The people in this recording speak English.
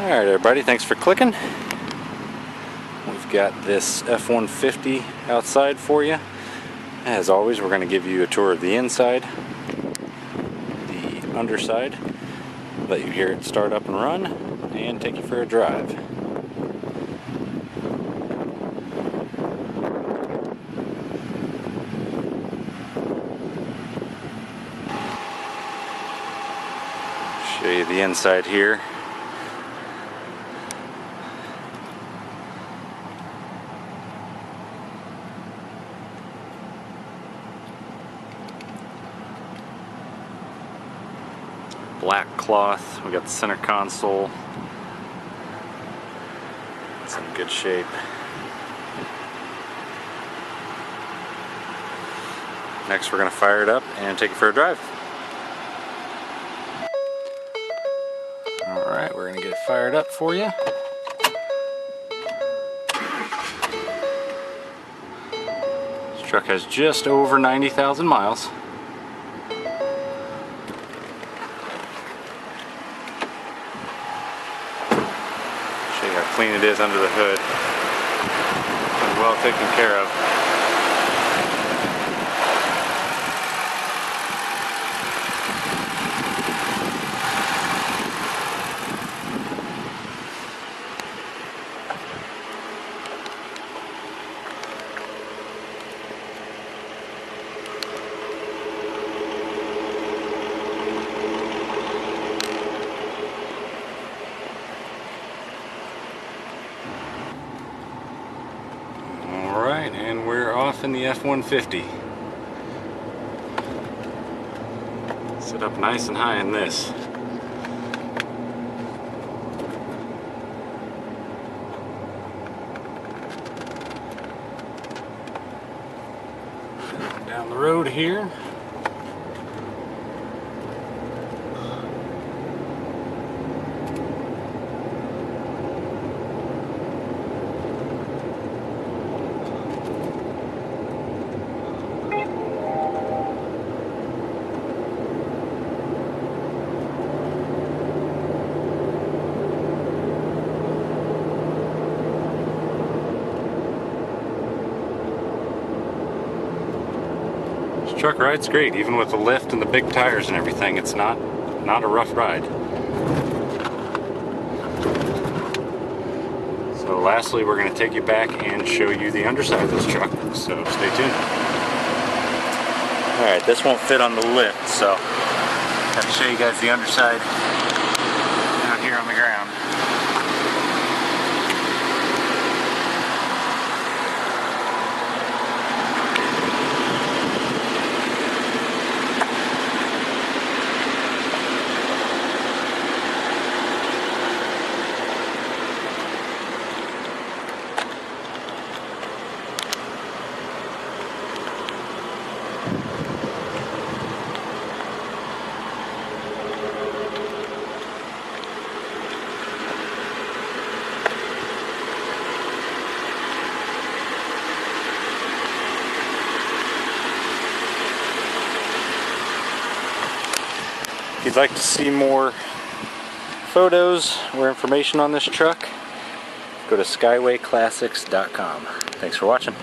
Alright everybody, thanks for clicking. We've got this F-150 outside for you. As always, we're going to give you a tour of the inside, the underside, let you hear it start up and run, and take you for a drive. Show you the inside here. Black cloth, we got the center console. It's in good shape. Next we're going to fire it up and take it for a drive. Alright, we're going to get it fired up for you. This truck has just over 90,000 miles. Show you how clean it is under the hood. And well taken care of. Alright, and we're off in the F-150. Sit up nice and high in this. Down the road here. Truck ride's great, even with the lift and the big tires and everything. It's not a rough ride. So lastly, we're going to take you back and show you the underside of this truck, so stay tuned. Alright, this won't fit on the lift, so I have to show you guys the underside out here on the ground. If you'd like to see more photos or information on this truck, go to skywayclassics.com. Thanks for watching.